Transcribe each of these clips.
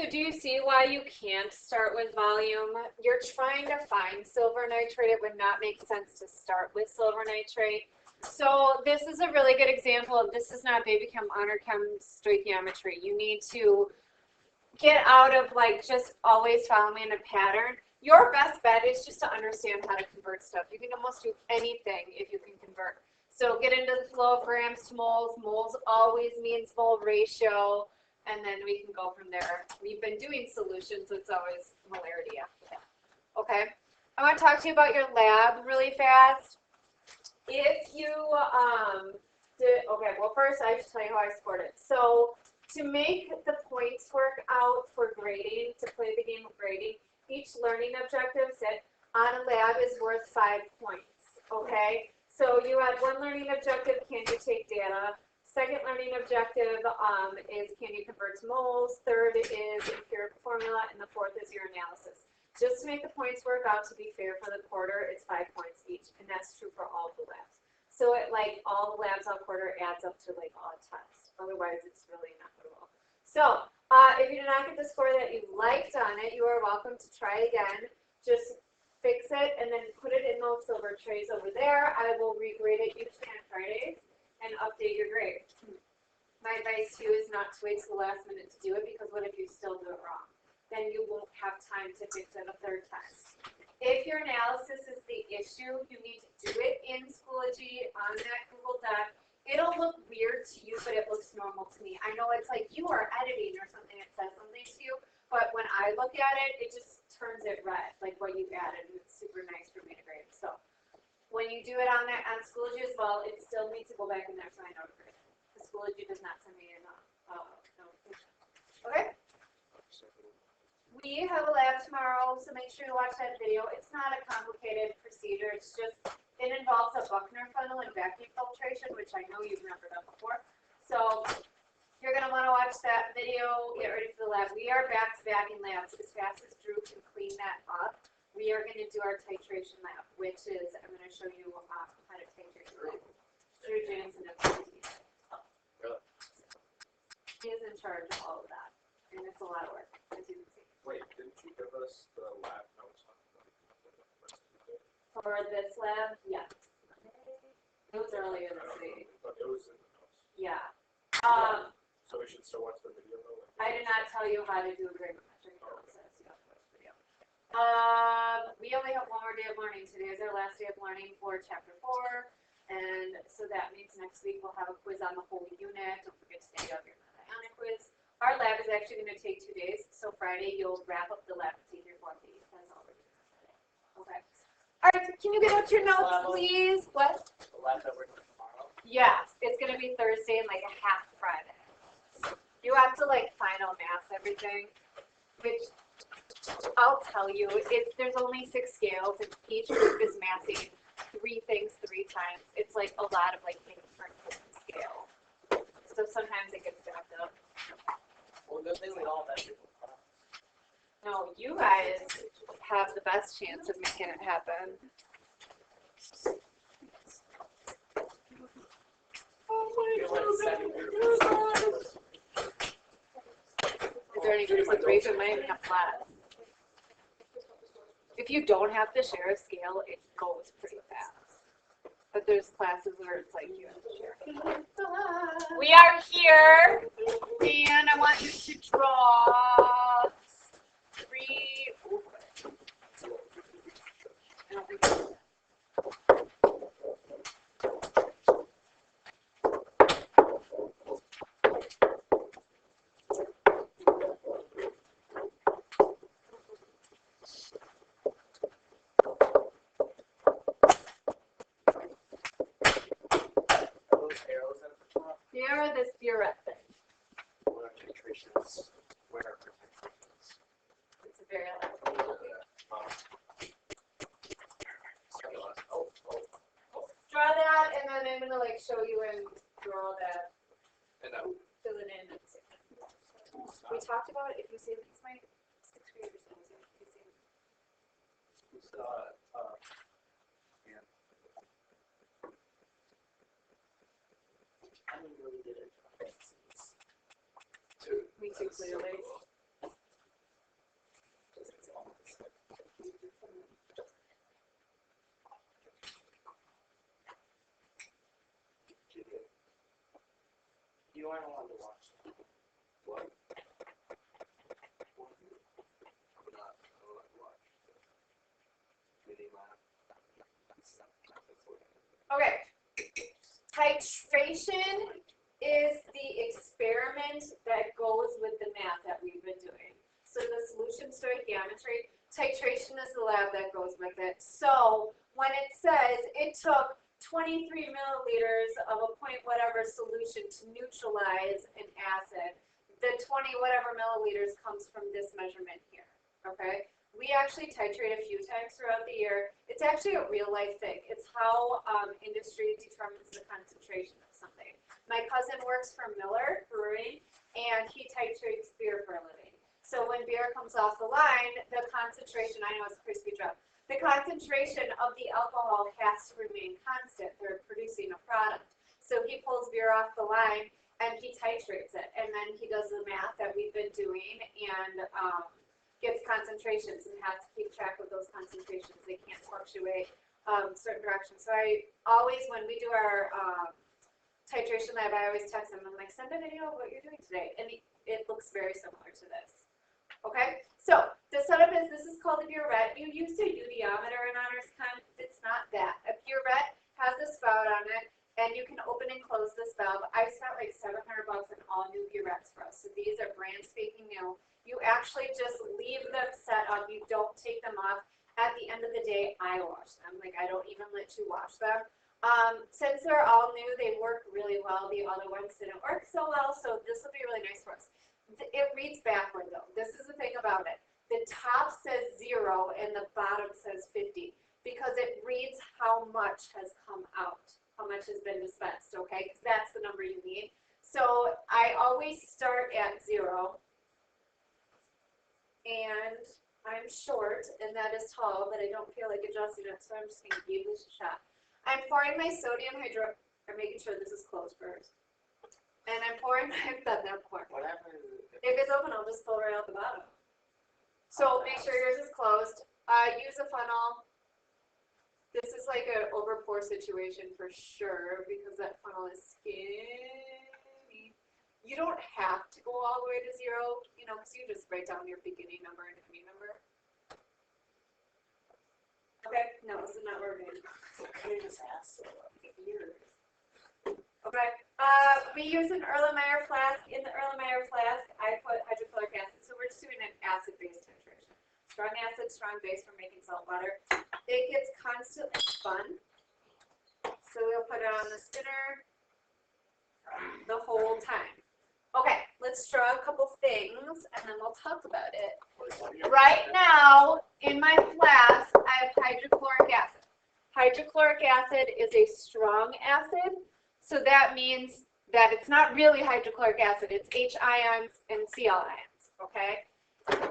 so do you see why you can't start with volume? You're trying to find silver nitrate. It would not make sense to start with silver nitrate. So this is a really good example of, this is not baby chem, honor chem stoichiometry. You need to get out of like just always following a pattern. Your best bet is just to understand how to convert stuff. You can almost do anything if you can convert. So get into the flow of grams to moles. Moles always means mole ratio, and then we can go from there. We've been doing solutions, so it's always molarity after that. Okay, I want to talk to you about your lab really fast. If you okay, well first I should tell you how I scored it. So to make the points work out for grading, to play the game of grading, each learning objective said on a lab is worth 5 points, okay? So you had one learning objective, can you take data? Second learning objective is can you convert to moles? Third is empirical formula, and the fourth is your analysis. Just to make the points work out to be fair for the quarter, it's 5 points each, and that's true for all the labs. So it like all the labs all quarter adds up to like all tests. Otherwise, it's really not good. So if you did not get the score that you liked on it, you are welcome to try again. Just fix it and then put it in those silver trays over there. I will regrade it usually on Fridays and update your grade. My advice to you is not to wait till the last minute to do it, because what if you still do it wrong? Then you won't have time to fix it a third time. If your analysis is the issue, you need to do it in Schoology on that Google Doc. It'll look weird to you, but it looks normal to me. I know it's like you are editing or something, it says something to you, but when I look at it, it just turns it red, like what you added, and it's super nice for me to grade. So when you do it on Schoology as well, it still needs to go back in there so I know to grade it. The Schoology does not send me a notification. Okay? We have a lab tomorrow, so make sure you watch that video. It's not a complicated procedure. It's just, it involves a Buckner funnel and vacuum filtration, which I know you've never done before. So you're going to want to watch that video, get ready for the lab. We are back-to-back in labs as fast as Drew can clean that up. We are going to do our titration lab, which is, I'm going to show you how to titrate the lab. Drew James and Really? He is in charge of all of that, and it's a lot of work, as you can see. Wait, didn't you give us the lab notes on For this lab, yes. It was earlier this week. But it was in the notes. Yeah. So we should still watch the video though? I did not tell you how to do a gravimetric analysis. You have to watch the video. We only have one more day of learning. Today is our last day of learning for chapter 4. And so that means next week we'll have a quiz on the whole unit. Don't forget to take out your ionic quiz. Our lab is actually going to take 2 days, so Friday you'll wrap up the lab and take your 4th day. That's all we're doing today. Okay. All right, can you get out your notes, please? What? The lab that we're doing tomorrow? Yes, it's going to be Thursday and like a half Friday. You have to like final math everything, which I'll tell you, there's only 6 scales, and each group is mathing 3 things 3 times. It's like a lot of like different scale. So sometimes it gets backed up. Well, good thing we all have that. No, you guys have the best chance of making it happen. Is there any groups of 3 who might have class? If you don't have to share a scale, it goes pretty fast. But there's classes where it's like you have to share. We are here, and I want you to draw 3. I don't think it's here, this burette thing. Where titrations, where are titrations? It's a very loud. Draw that, and then I'm gonna like show you and draw that. And Fill it in. We talked about it. If you say it's my 6th graders, if you say me too clearly. Okay. Titration is the experiment that goes with the math that we've been doing. So the solution stoichiometry, titration is the lab that goes with it. So when it says it took 23 milliliters of a point whatever solution to neutralize an acid, the 20 whatever milliliters comes from this measurement here, okay? We actually titrate a few times throughout the year. It's actually a real life thing. It's how industry determines the concentration of something. My cousin works for Miller Brewing, and he titrates beer for a living. So when beer comes off the line, the concentration, I know it's a crispy drum, the concentration of the alcohol has to remain constant. They're producing a product. So he pulls beer off the line, and he titrates it. And then he does the math that we've been doing, and gets concentrations and has to keep track of those concentrations. They can't fluctuate certain directions. So I always, when we do our titration lab, I always text them. I'm like, send a video of what you're doing today. And it looks very similar to this. Okay? So the setup is, this is called a burette. You used a udiometer in honors chem. It's not that. A burette has a spout on it, and you can open and close this valve. I spent like $700 on all new burettes for us. So these are brand spanking new. You actually just leave them set up. You don't take them off. At the end of the day, I wash them. Like, I don't even let you wash them. Since they're all new, they work really well. The other ones didn't work so well, so this will be really nice for us. It reads backward, though. This is the thing about it. The top says 0 and the bottom says 50 because it reads how much has come out, how much has been dispensed, okay? Because that's the number you need. So I always start at 0. And I'm short, and that is tall, but I don't feel like adjusting it, so I'm just going to give this a shot. I'm pouring my sodium hydro, I'm making sure this is closed first. And I'm pouring my, I've done that before. What happens If it's open, I'll just pull right out the bottom. So make sure yours is closed. Use a funnel. This is like an over pour situation for sure, because that funnel is skinny. You don't have to go all the way to 0, you know, because you just write down your beginning number and ending number. Okay, no, this is not working. Can you just ask? Okay, we use an Erlenmeyer flask. In the Erlenmeyer flask, I put hydrochloric acid, so we're just doing an acid-based titration. Strong acid, strong base for making salt water. It gets constantly spun, so we'll put it on the spinner the whole time. Okay, let's draw a couple things, and then we'll talk about it. Right now, in my flask, I have hydrochloric acid. Hydrochloric acid is a strong acid, so that means that it's not really hydrochloric acid. It's H ions and Cl ions, okay?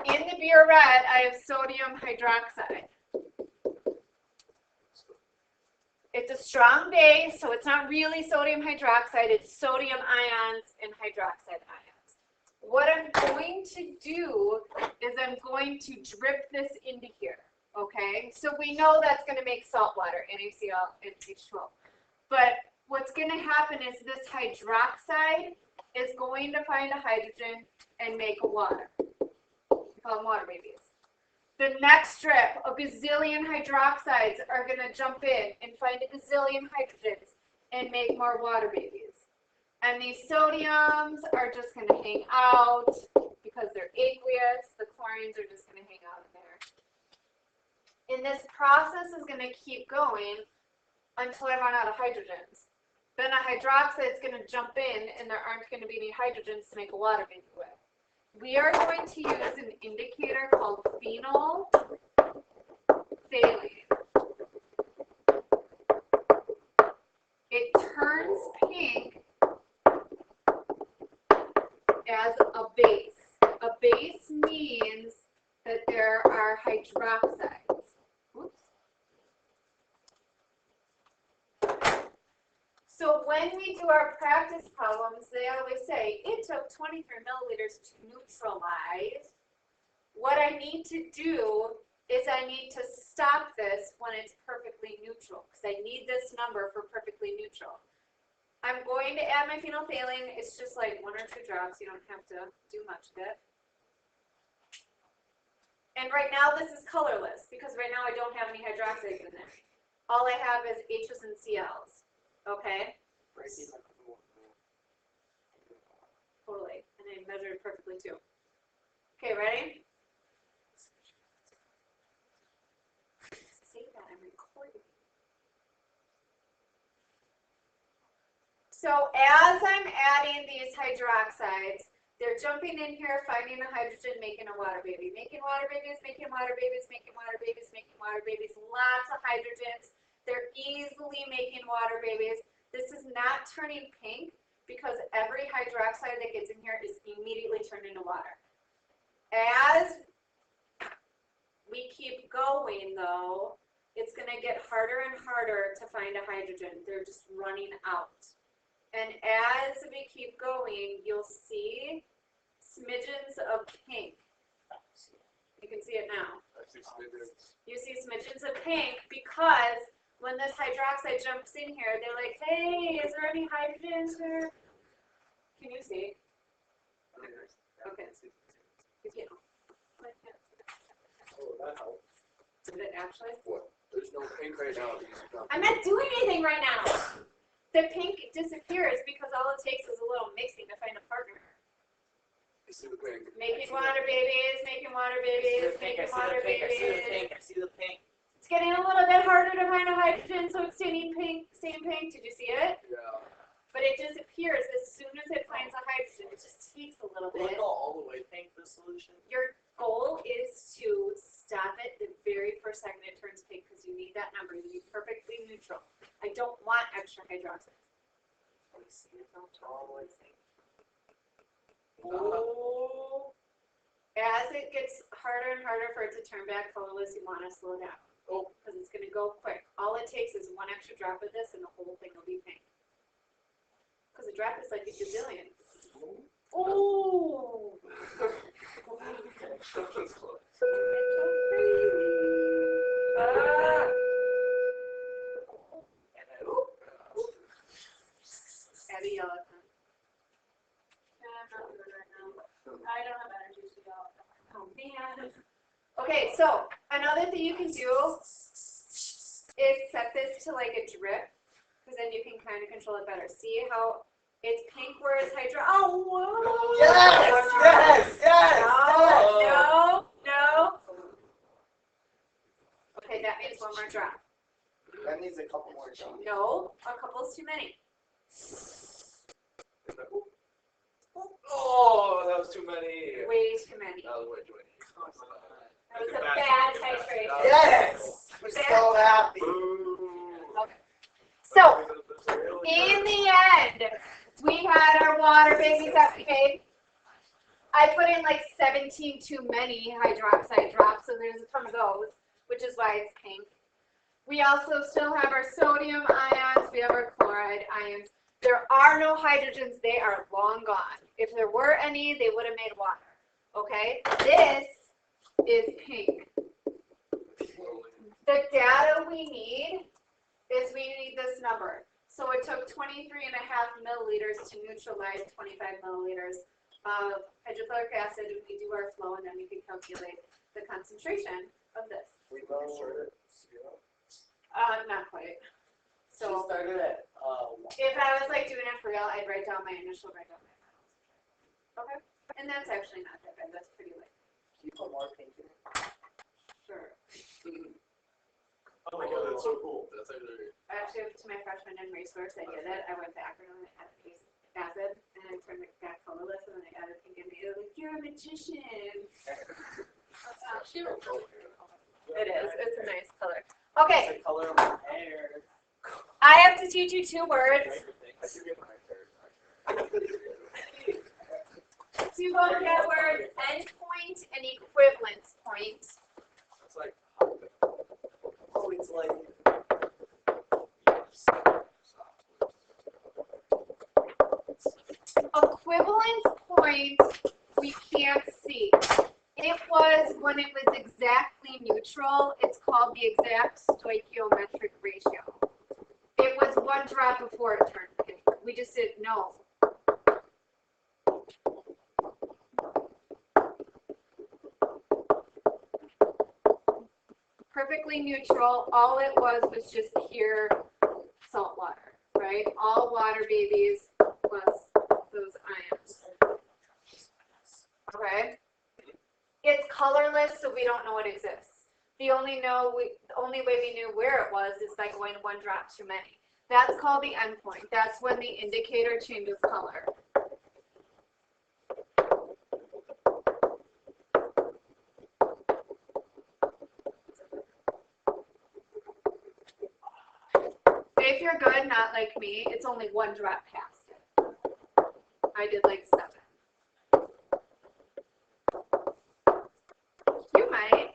In the burette, I have sodium hydroxide. It's a strong base, so it's not really sodium hydroxide. It's sodium ions and hydroxide ions. What I'm going to do is I'm going to drip this into here, okay? So we know that's going to make salt water, NaCl and H2O. But what's going to happen is this hydroxide is going to find a hydrogen and make a water. We call them water babies. The next strip, a gazillion hydroxides are going to jump in and find a gazillion hydrogens and make more water babies. And these sodiums are just going to hang out because they're aqueous. The chlorines are just going to hang out in there. And this process is going to keep going until I run out of hydrogens. Then a hydroxide is going to jump in and there aren't going to be any hydrogens to make a water baby with. We are going to use an indicator called phenol phthalate. It turns pink as a base. A base means that there are hydroxides. Oops. So when we do our practice problems, they always say, it took 23 milliliters to neutralize. What I need to do is I need to stop this when it's perfectly neutral, because I need this number for perfectly neutral. I'm going to add my phenolphthalein. It's just like 1 or 2 drops. You don't have to do much of it. And right now this is colorless because right now I don't have any hydroxides in there. All I have is H's and Cl's. Okay? Totally. And I measured perfectly too. Okay, ready? Say that, I'm recording. So as I'm adding these hydroxides, they're jumping in here, finding a hydrogen, making a water baby. Making water babies, making water babies, making water babies, making water babies. Lots of hydrogens. They're easily making water babies. This is not turning pink because every hydroxide that gets in here is immediately turned into water. As we keep going, though, it's going to get harder and harder to find a hydrogen. They're just running out. And as we keep going, you'll see smidgens of pink. You can see it now. You see smidgens of pink because when this hydroxide jumps in here, they're like, hey, is there any hydrogens here? Can you see? Okay. You can't. Oh, that helps. Did it actually? What? There's no pink right now. I'm not doing anything right now. The pink disappears because all it takes is a little mixing to find a partner. You see the pink. Making water babies, making water babies, making water babies. I see the pink. It's getting a little bit harder to find a hydrogen, so it's staying pink. Did you see it? Yeah. But it disappears as soon as it finds a hydrogen. It just takes a little Will bit. it go all the way pink, the solution? Your goal is to stop it the very first second it turns pink because you need that number. You need perfectly neutral. I don't want extra hydroxide. Oh. As it gets harder and harder for it to turn back colorless, you want to slow down. Oh, because it's going to go quick. All it takes is one extra drop of this and the whole thing will be pink. Because a drop is like a gazillion. Oh! Abby, yell at them. I don't have energy to yell at them. Oh, man. Okay, so another thing you can do is set this to like a drip, because then you can kind of control it better. See how it's pink where it's hydro. Oh, whoa! Yes! No. Okay, that means one more drop. That needs a couple more shots. No, a couple's too many. Oh, that was too many. Way too many. That was way too many. That was a bad titration. Yes! I'm so happy. Okay. So, in the end, we had our water babies at pink. I put in like 17 too many hydroxide drops, so there's a ton of those, which is why it's pink. We also still have our sodium ions, we have our chloride ions. There are no hydrogens, they are long gone. If there were any, they would have made water, okay? This is pink. The data we need is we need this number. So it took 23.5 milliliters to neutralize 25 milliliters of hydrochloric acid. We do our flow and then we can calculate the concentration of this. We started. Not quite. She So started at if I was like doing it for real, I'd write down my initial, write down my final. Okay. And that's actually not that bad. That's pretty light. you put more pink in it. Sure. Oh my god, that's so cool. That's actually. Actually, to my freshman in resource, I did it. I went back and I added acid and I turned it back colorless and then I added pink and made it like, you're a magician. It is. It's a nice color. Okay. It's the color of my hair. I have to teach you 2 words. I should get my hair. 2 vocab words, endpoint and equivalence point. That's like. Oh, it's like. Equivalence point we can't see. It was when it was exactly neutral. It's called the exact stoichiometric ratio. It was 1 drop before it turned pink. We just didn't know. perfectly neutral. All it was just pure salt water, right? All water babies plus those ions. Okay? It's colorless, so we don't know it exists. The only way we knew where it was is by going one drop too many. That's called the endpoint. That's when the indicator changes color. If you're good, not like me, it's only one drop past it. I did like 7. You might.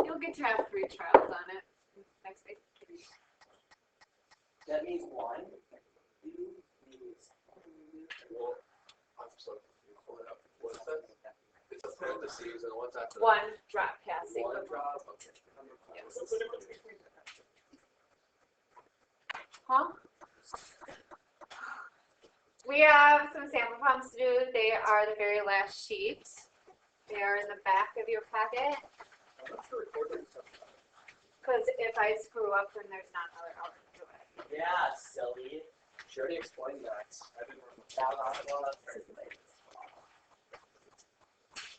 You'll get to have 3 trials on it next week. That means 1, 2, 3. Well, I'm sorry. You pull it up. What is that? It's a parentheses and what's after that? 1 drop passing. One drop. Okay. Yes. What's the difference between that? Huh? We have some sample problems to do. They are the very last sheet. They are in the back of your packet. I'm not sure recording something. Because if I screw up, then there's not another hour to do it. Yeah, silly. She already explained that. I didn't remember.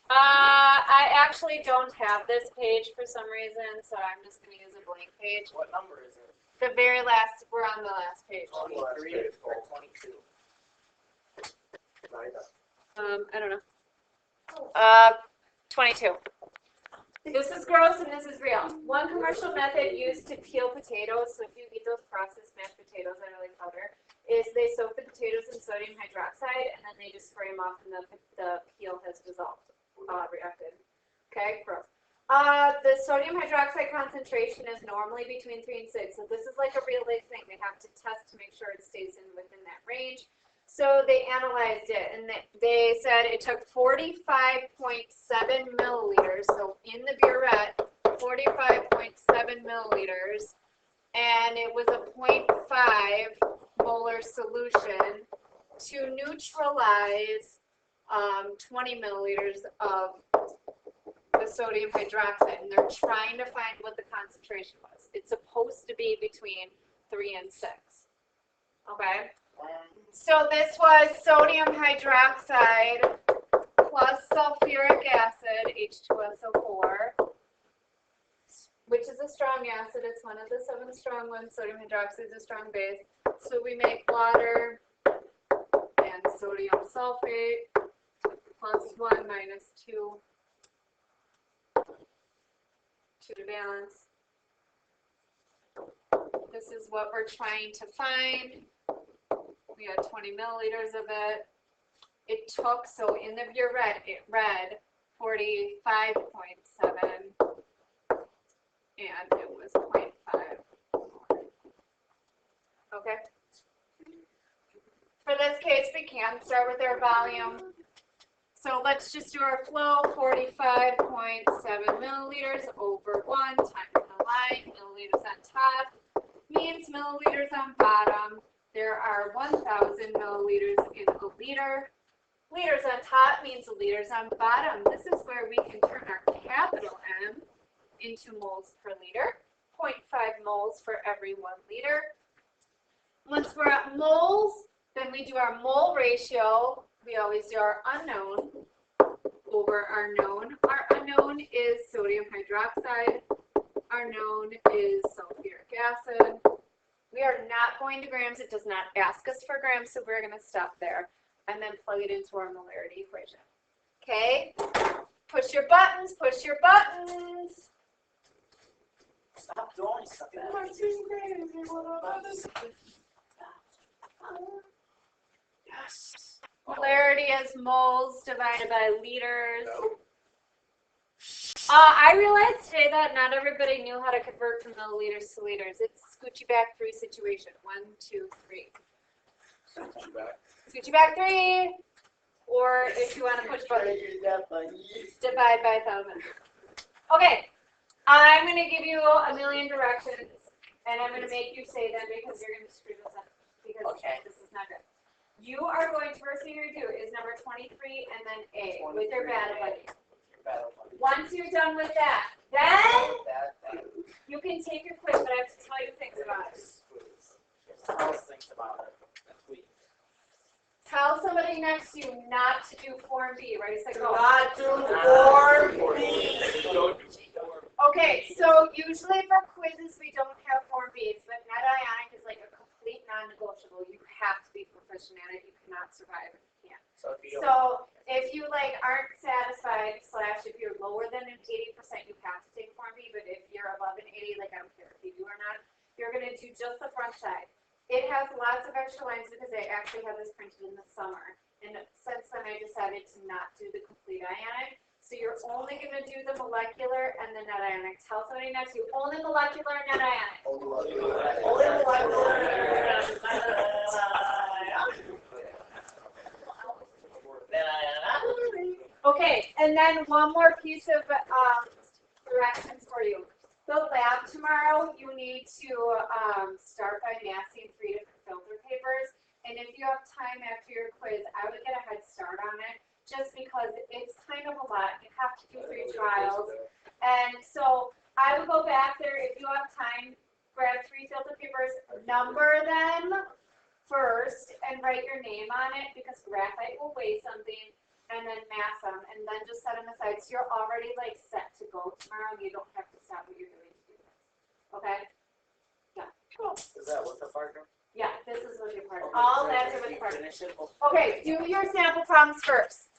I actually don't have this page for some reason, so I'm just going to use a blank page. What number is it? The very last, we're on the last page. 23 or 22? I don't know. 22. This is gross and this is real. One commercial method used to peel potatoes, so if you eat those processed mashed potatoes, I really powder, is they soak the potatoes in sodium hydroxide and then they just spray them off and the peel has dissolved, reacted. Okay, gross. The sodium hydroxide concentration is normally between 3 and 6, so this is like a real life thing. They have to test to make sure it stays within that range. So they analyzed it, and they said it took 45.7 milliliters, so in the burette, 45.7 milliliters, and it was a 0.5 molar solution to neutralize 20 milliliters of the sodium hydroxide, and they're trying to find what the concentration was. It's supposed to be between 3 and 6. Okay? So this was sodium hydroxide plus sulfuric acid, H2SO4, which is a strong acid. It's one of the 7 strong ones. Sodium hydroxide is a strong base. So we make water and sodium sulfate plus 1 minus 2 to balance. This is what we're trying to find. We had 20 milliliters of it. It took, so in the burette, it read 45.7, and it was 0.5. Okay? For this case, we can start with our volume. So let's just do our flow, 45.7 milliliters over 1 times the line, milliliters on top, means milliliters on bottom. There are 1,000 milliliters in a liter. Liters on top means liters on bottom. This is where we can turn our capital M into moles per liter. 0.5 moles for every 1 liter. Once we're at moles, then we do our mole ratio. We always do our unknown over our known. Our unknown is sodium hydroxide. Our known is sulfuric acid. We are not going to grams. It does not ask us for grams, so we're going to stop there and then plug it into our molarity equation. Okay? Push your buttons, push your buttons. Stop doing something. Yes. Molarity is moles divided by liters. I realized today that not everybody knew how to convert from milliliters to liters. It's scoot you back 3 situation. 1, 2, 3. Scoot you back 3. Or if you want to push buttons, divide by 1,000. Okay, I'm going to give you a million directions, and I'm going to make you say them because you're going to screw this up. Because this is not good. You are going to, first thing you're going to do is number 23 and then A with your bad buddy. Once you're done with that, then you can take your quiz, but I have to tell you things about it. Tell us things about it. Tweet. Tell somebody next to you not to do Form B. Ready, set, go. Not do Form B. Okay, so usually for quizzes we don't have Form Bs, but net ionic is like a complete non-negotiable. You have to be proficient at it. You cannot survive if you can't. So if you like aren't satisfied, / if you're lower than an 80%, you have to take Form B. But if you're above an 80, like I don't care if you do or not, you're gonna do just the front side. It has lots of extra lines because I actually had this printed in the summer, and since then I decided to not do the complete ionic. So you're only going to do the molecular and the net ionic. Tell somebody next to you, only molecular and net ionic. Only molecular. Okay, and then one more piece of directions for you. The lab tomorrow, you need to start by massing 3 different filter papers. And if you have time after your quiz, I would get a head start on it, just because it's kind of a lot. You have to do 3 trials. And so I would go back there, if you have time, grab 3 filter papers, number them first, and write your name on it, because graphite will weigh something, and then mass them, and then just set them aside. So you're already like set to go tomorrow, and you don't have to stop what you're doing to do this. Okay? Yeah. Cool. Is that what the partner? Yeah, this is what your part. All that's with part. Finish it. Okay, do your sample problems first.